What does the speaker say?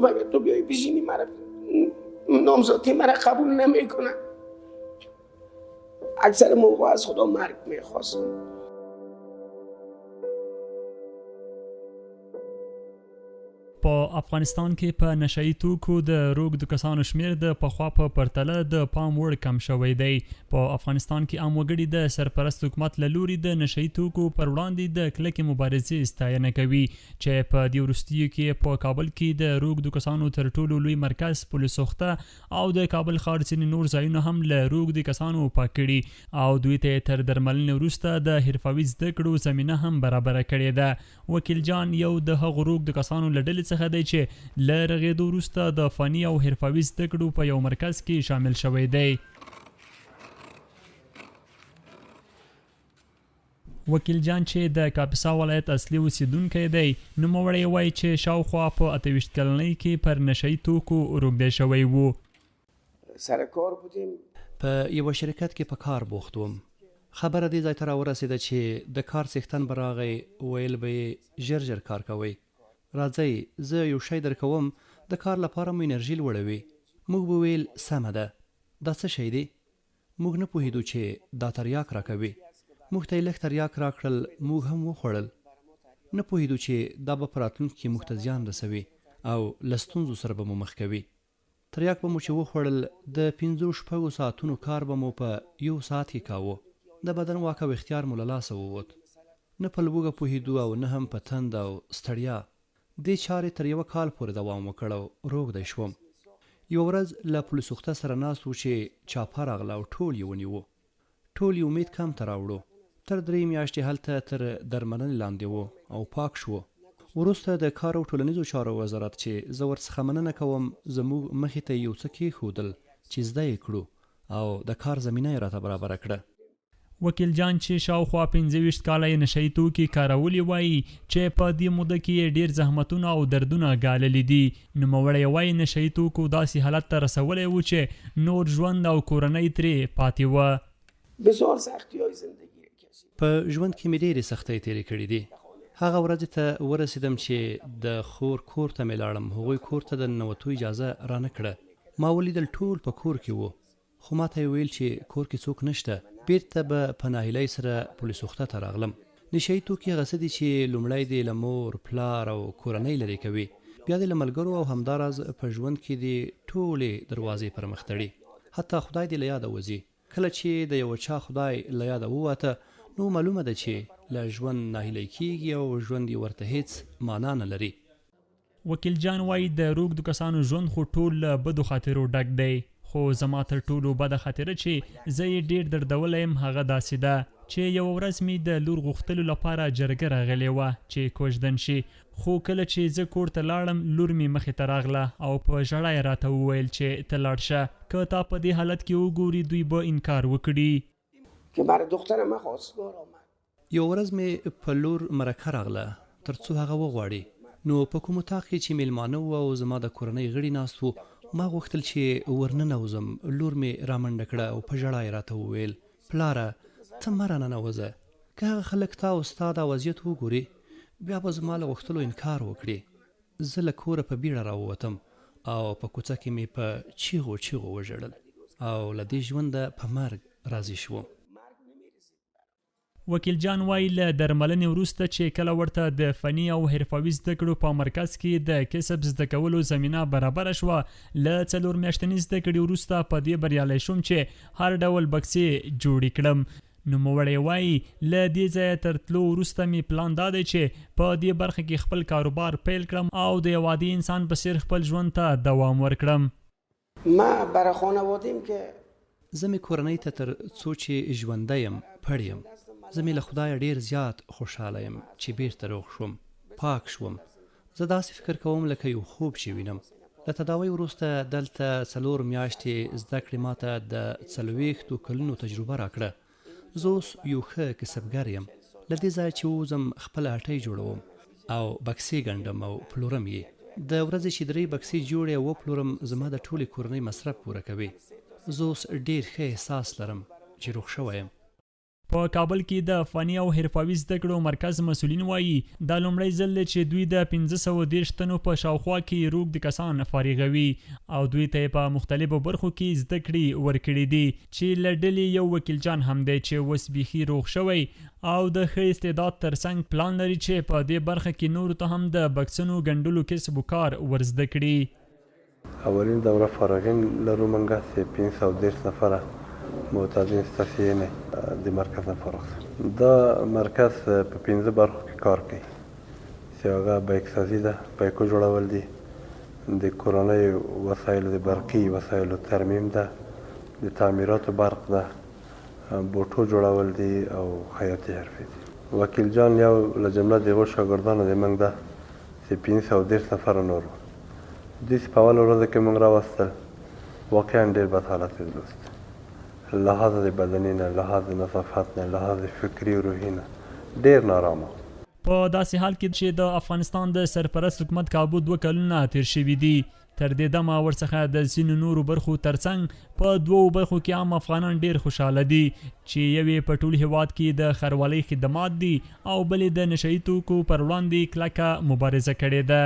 گفت اگه تو بیای بشینی مرا نامزدی مرا قبول نمیکنن. اکثر موقع از خدا مرگ میخواستم. په افغانستان کې په نشئی توکو د روږدو کسانو شمیر د پخوا په پرتله د پام وړ کم شوی دی. په افغانستان کې عام وګړي د سرپرست حکومت له لوري د نشئی توکو پر وړاندې د کلکې مبارزې ستاینه کوي چې په دې وروستیو کې په کابل کې د روږدو کسانو تر ټولو لوی مرکز پل سوخته او د کابل ښار ځینې نور ځایونه هم له روږدو کسانو پاک کړي او دوی ته تر درملنې وروسته د حرفوي زده کړو زمینه هم برابره کړې ده. وکیل جان یو د هغو روږدو کسانو له ډلې څخه دی چې له رغېدو وروسته د فني او حرفوي زده کړو په یو مرکز کې شامل شوی دی. وکیل جان چې د کاپیسا ولایت اصلي اوسیدونکی دی نوموړی وایي چې شاوخوا په 28 کلنۍ کې پر نشئی توکو روږدی شوی و. سر کار بودیم په یو شرکت کې په کار بوخت وم. خبره دې ځای ته راورسېده چې د کار څښتن به راغی ویل به یې ژر ژر کار کوئ. راځئ زه یو شی در کوم د کار لپاره مو انرژي لوړوي. موږ به ویل سمه ده دا څه شی دی. موږ نه پوهېدو چې دا تریاک راکوي. موږ ته یې لږ تریاک راکړل موږ هم وخوړل. نه پوهېدو چې دا به په راتلونکي کې موږ ته زیان رسوي او له ستونزو سره به مو مخ کوي. تریاک به مو چې وخوړل د 5-6 ساعتونو کار به مو په 1 ساعت کې کاوه. د بدن واک او اختیار مو له لاسه ووت. نه په لوږه پوهېدو او نه هم په تند او ستړیا. دې چارې تر 1 کال پورې دوام وکړ او روږدی شوم. یوه ورځ له پل سوخته سره ناست وو چې چاپه راغله او ټول یې ونیوه. ټول یې امید کم ته راوړو. تر 3 میاشتې هلته تر درملنې لاندې وو او پاک شو. وروسته د کار او ټولنیزو چارو وزارت چې زه ورڅخه مننه کوم زموږ مخې ته یو څه کېښودل چې زده یې کړو او د کار زمینه یې راته برابره کړه. وکیل جان چې شاوخوا 25 کاله یې نشئی توکي کارولي وایي چې په دې موده کې یې ډېر زحمتونه او دردونه ګاللي دي. نوموړی وایي نشئی توکو داسې حالت ته رسولی و چې نور ژوند او کورنۍ ترې پاتې وه. بسیار سختی‌های زندگی کشید. په ژوند کې مې ډېرې سختۍ تېرې کړي دي. هغه ورځې ته ورسېدم چې د خور کور ته مې لاړم. هغوی کور ته د ننوتو اجازه رانه کړه. ما ولیدل ټول په کور کې وو خو ما ته یې ویل چې کور کې څوک نشته. بیرته به په ناهیلۍ سره پل سوخته ته راغلم. نشئی توکي هغه څه دي چې لومړی دې له مور پلار او کورنۍ لرې کوي بیا دې له ملګرو او همداراز په ژوند کې دې ټولې دروازې پر مخ تړي. حتی خدای دې له یاده وځي. کله چې د یو چا خدای له یاده ووته نو معلومه ده چې له ژوند ناهیلی کېږي او ژوند یې ورته هیڅ معنا نه لري. وکیل جان وایي د روږدو کسانو ژوند خو ټول له بدو خاطرو ډک دی. خو زما تر ټولو بده خاطره چې زه یې ډېر دردولی یم هغه داسې ده چې یوه ورځ مې د لور غوښتلو لپاره جرګه راغلې وه چې کوژدن شي. خو کله چې زه کور ته لاړم لور مې مخې ته راغله او په ژړا یې راته وویل چې ته لاړ شه که تا په دې حالت کې وګوري دوی به انکار وکړي. که برای دخترم خواستگار آمد. یوه ورځ مې په لور مرکه راغله تر څو هغه وغواړي. نو په کوم اطاق کې چې میلمانه وو او زما د کورنۍ غړي ناست وو ما غوښتل چې ورننوځم. لور مې رامنډه کړه او په ژړا یې راته وویل پلاره ته مه راننوځه. که هغه خلک تا او ستا دا وضعیت وګوري بیا به زما له غوښتلو انکار وکړي. زه له کوره په بیړه راووتم او په کوڅه کې مې په چیغو چیغو وژړل او له دې ژونده په مرګ راضي شوم. وکیل جان وایي له درملنې وروسته چې کله ورته د فني او حرفوي زده کړو په مرکز کې د کسب زده کولو زمینه برابره شوه. له 4 میاشتنۍ زده کړې وروسته په دې بریالی شوم چې هر ډول بکسې جوړې کړم. نوموړی وایي له دې ځایه تر تلو وروسته مې پلان دا دی چې په دې برخه کې خپل کاروبار پیل کړم او د یو عادي انسان په څیر خپل ژوند ته دوام ورکړم. ما برای خانوادیم که زه مې کورنۍ ته تر څو چې ژوندی یم پړ یم. زه مې له خدایه ډېر زیات خوشحاله یم چې بیرته روغ شوم پاک شوم. زه داسې فکر کوم لکه یو خوب چې وینم. له تداوۍ وروسته دلته 4 میاشتې زده کړې ماته د 40 کلونو تجربه راکړه. زه اوس یو ښه کسبګر یم. له دې ځایه چې ووځم خپله هټۍ جوړوم او بکسې ګنډم او پلورم یې. د ورځې چې 3 بکسې جوړې او وپلورم زما د ټولې کورنۍ مصرف پوره کوي. زه اوس ډېر ښه احساس لرم چې روغ شوی یم. په کابل کې د فني او حرفوي زده کړو مرکز مسؤلین وایي دا لومړی ځل دی چې دوی د 1530 تنو په شاوخوا کې روږد کسان فارغوي او دوی ته په مختلفو برخو کې زده کړې ورکړي دي چې له ډلې یو وکیل جان هم دی چې اوس بیخي روغ شوی او د ښه استعداد ترڅنګ پلان لري چې په دې برخه کې نورو ته هم د بکسونو ګنډلو کسب و کار ورزده کړي. اولین دوره فارغین لرو منګه چې 510 نفره معتادین استثناء د مرکز نه فارغ شو. دا مرکز په 15 برخو کې کار کوي چې هغه بایک سازي ده، بایکو جوړول دي، د کورنۍ وسایلو د برقي وسایلو ترمیم ده، د تعمیراتو برق ده، بوټو جوړول دي او خیاطي حرفې دي. وکیل جان یو له جمله د هغو شاګردانو د موږ ده چې 510 نفره نور وو. دوی چې په اوله ورځ کې موږ راوستل واقعا ډېر بد حالت یې درلود، لحاظ د بدني نه، لحاظ د نظافت نه، لحاظ فکري او روحي نه ډېر نارامه. په داسې حال کې چې د افغانستان د سرپرست حکومت کابو 2 کلونه تیر شوي دي، تر دې دمه ورڅخه د ځینو نورو برخو ترڅنګ په 2 برخو کې عام افغانان ډېر خوشحاله دي چې یوې په ټول هیواد کې د خروالۍ خدمات دي او بلې د نشهیي توکو پر وړاندې کلکه مبارزه کړې ده.